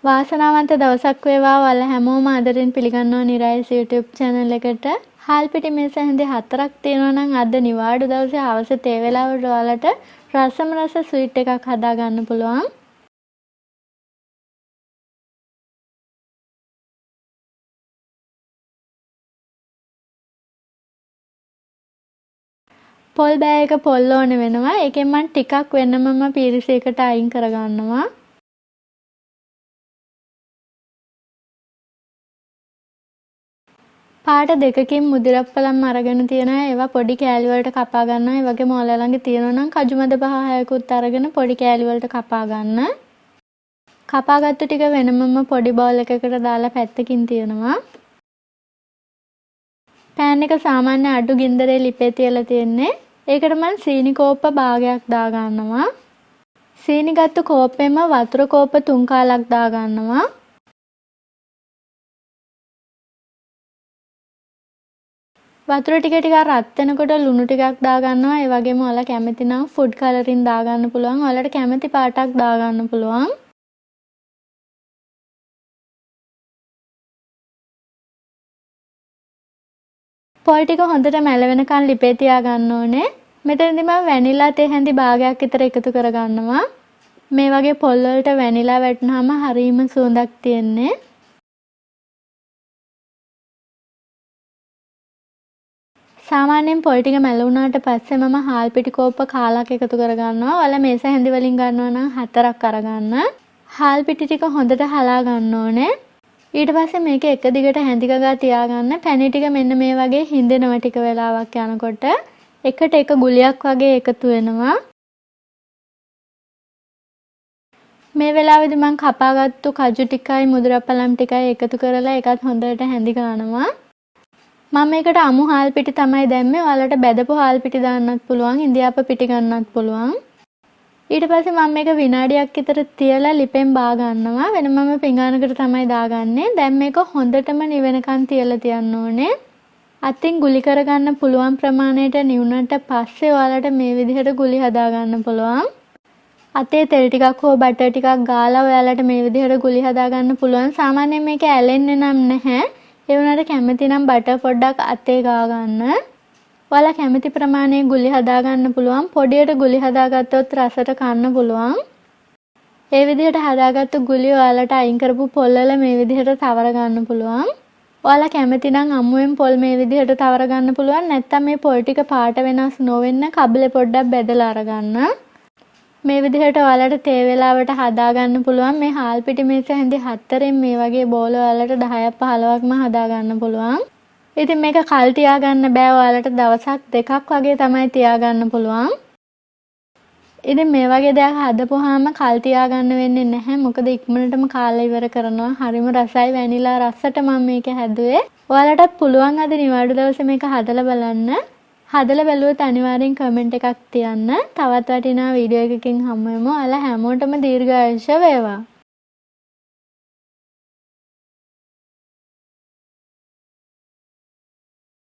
වාසනාවන්ත දවසක් වේවා ඔයාලා හැමෝම ආදරෙන් පිළිගන්නවා නිරයිස් YouTube channel එකට. හාල් පිටි මේස හැන්දේ 4ක් තියෙනවා නම් අද නිවාඩු දවසේ හවස තේ වෙලාවට ඔයාලට රසම රස ස්වීට් එකක් හදා ගන්න පුළුවන්. පොල් බෑ එක පොල් ඕනේ වෙනවා. ඒකෙන් මම ටිකක් වෙනමම පීරිසයකට අයින් කරගන්නවා. පාට දෙකකින් මුදිරප්පලම් අරගෙන තියෙනවා. ඒවා පොඩි කෑලි වලට කපා ගන්නවා. ඒ වගේම ඔයාලා ළඟ තියෙනවා නම් කජු මැද 5-6කුත් අරගෙන පොඩි කෑලි වලට කපා ගන්න. කපාගත්තු ටික වෙනමම පොඩි බවුල් එකකට දාලා පැත්තකින් තියනවා. පෑන් එක සාමාන්‍ය අඩු ගින්දරේ ලිපේ තියලා තියෙන්නේ. ඒකට මම සීනි කෝප්ප භාගයක් දා ගන්නවා. සීනි ගත්තු කෝප්පෙම වතුර කෝප්ප 3 කාලක් දා ගන්නවා. වතුර ටික ටික රත් වෙනකොට ලුණු ටිකක් දා ගන්නවා. ඒ වගේම ඔයාලා කැමති නම් ෆුඩ් කලරින් දා ගන්න පුළුවන්. ඔයාලට කැමති පාටක් දා ගන්න පුළුවන්. පොල් ටික හොඳට මැල වෙනකන් ලිපේ තියා ගන්න ඕනේ. මෙතනදී මම වැනිලා තේ හැඳි භාගයක් විතර එකතු කර ගන්නවා. මේ වගේ පොල් වලට වැනිලා වැටුනහම හරීම සුවඳක් තියෙන්නේ. සාමාන්‍යයෙන් පොල් ටික මැල වුණාට පස්සේ මම හාල් පිටි කෝප්ප කාලක් එකතු කර ගන්නවා. ඔයාලා මේස හැඳි වලින් ගන්නවා නම් 4ක් අරගන්න. හාල් පිටි ටික හොඳට හලා ගන්න ඕනේ. ඊට පස්සේ මේක එක දිගට හැඳි ගගා තියාගන්න. පැණි ටික මෙන්න මේ වගේ හින්දෙනවා ටික වෙලාවක් යනකොට. එකට එක ගුලියක් වගේ එකතු වෙනවා. මේ වෙලාවේදී මම කපාගත්තු කජු ටිකයි මුදුරප්පලම් ටිකයි එකතු කරලා ඒකත් හොඳට හැඳි ගන්නවා. මම මේකට අමු හාල් පිටි තමයි දැම්මේ. ඔයාලට බෙදපු හාල් පිටි දාන්නත් පුළුවන්. ඉන්දියාප පිටි ගන්නත් පුළුවන්. ඊට පස්සේ මම මේක විනාඩියක් විතර තියලා ලිපෙන් බා ගන්නවා. වෙනමම පිඟානකට තමයි දාගන්නේ. දැන් මේක හොඳටම නිවෙනකන් තියලා තියන්න ඕනේ. අතින් ගුලි කරගන්න පුළුවන් ප්‍රමාණයට නිවුනට පස්සේ ඔයාලට මේ විදිහට ගුලි හදා ගන්න පුළුවන්. අතේ තෙල් ටිකක් හෝ බටර් ටිකක් ගාලා ඔයාලට මේ විදිහට ගුලි හදා ගන්න පුළුවන්. සාමාන්‍යයෙන් මේක ඇලෙන්නේ නම් නැහැ. ඒ වුණාට කැමති නම් බටර් පොඩ්ඩක් අතේ ගා ගන්න. ඔයාලා කැමති ප්‍රමාණයේ ගුලි හදා ගන්න පුළුවන්. පොඩියට ගුලි හදාගත්තොත් රසට කන්න පුළුවන්. ඒ විදිහට හදාගත්තු ගුලි ඔයාලට අයින් කරපු පොල් වල මේ විදිහට තවර ගන්න පුළුවන්. ඔයාලා කැමති නම් අමුවෙන් පොල් මේ විදිහට තවර ගන්න පුළුවන්. නැත්නම් මේ පොල් ටික පාට වෙනස් නොවෙන්න කබලේ පොඩ්ඩක් බෙදලා අරගන්න. මේ විදිහට ඔයාලට තේ වෙලාවට හදා ගන්න පුළුවන්. මේ හාල් පිටි මේස හැන්දේ 4න් මේ වගේ බෝල ඔයාලට 10ක් 15ක්ම හදා ගන්න පුළුවන්. ඉතින් මේක කල් තියාගන්න බෑ. ඔයාලට දවසක් දෙකක් වගේ තමයි තියාගන්න පුළුවන්. ඉතින් මේ වගේ දෙයක් හදපුවාම කල් තියාගන්න වෙන්නේ නැහැ. මොකද ඉක්මනටම කාලා ඉවර කරනවා. හරිම රසයි වැනිලා රසට මම මේක හැදුවේ. ඔයාලටත් පුළුවන් අද නිවාඩු දවසේ මේක හදලා බලන්න. හදලා බැලුවොත් අනිවාර්යෙන් කමෙන්ට් එකක් තියන්න. තවත් වටිනා වීඩියෝ එකකින් හමු වෙමු. ඔයාලා හැමෝටම දීර්ඝායුෂ වේවා.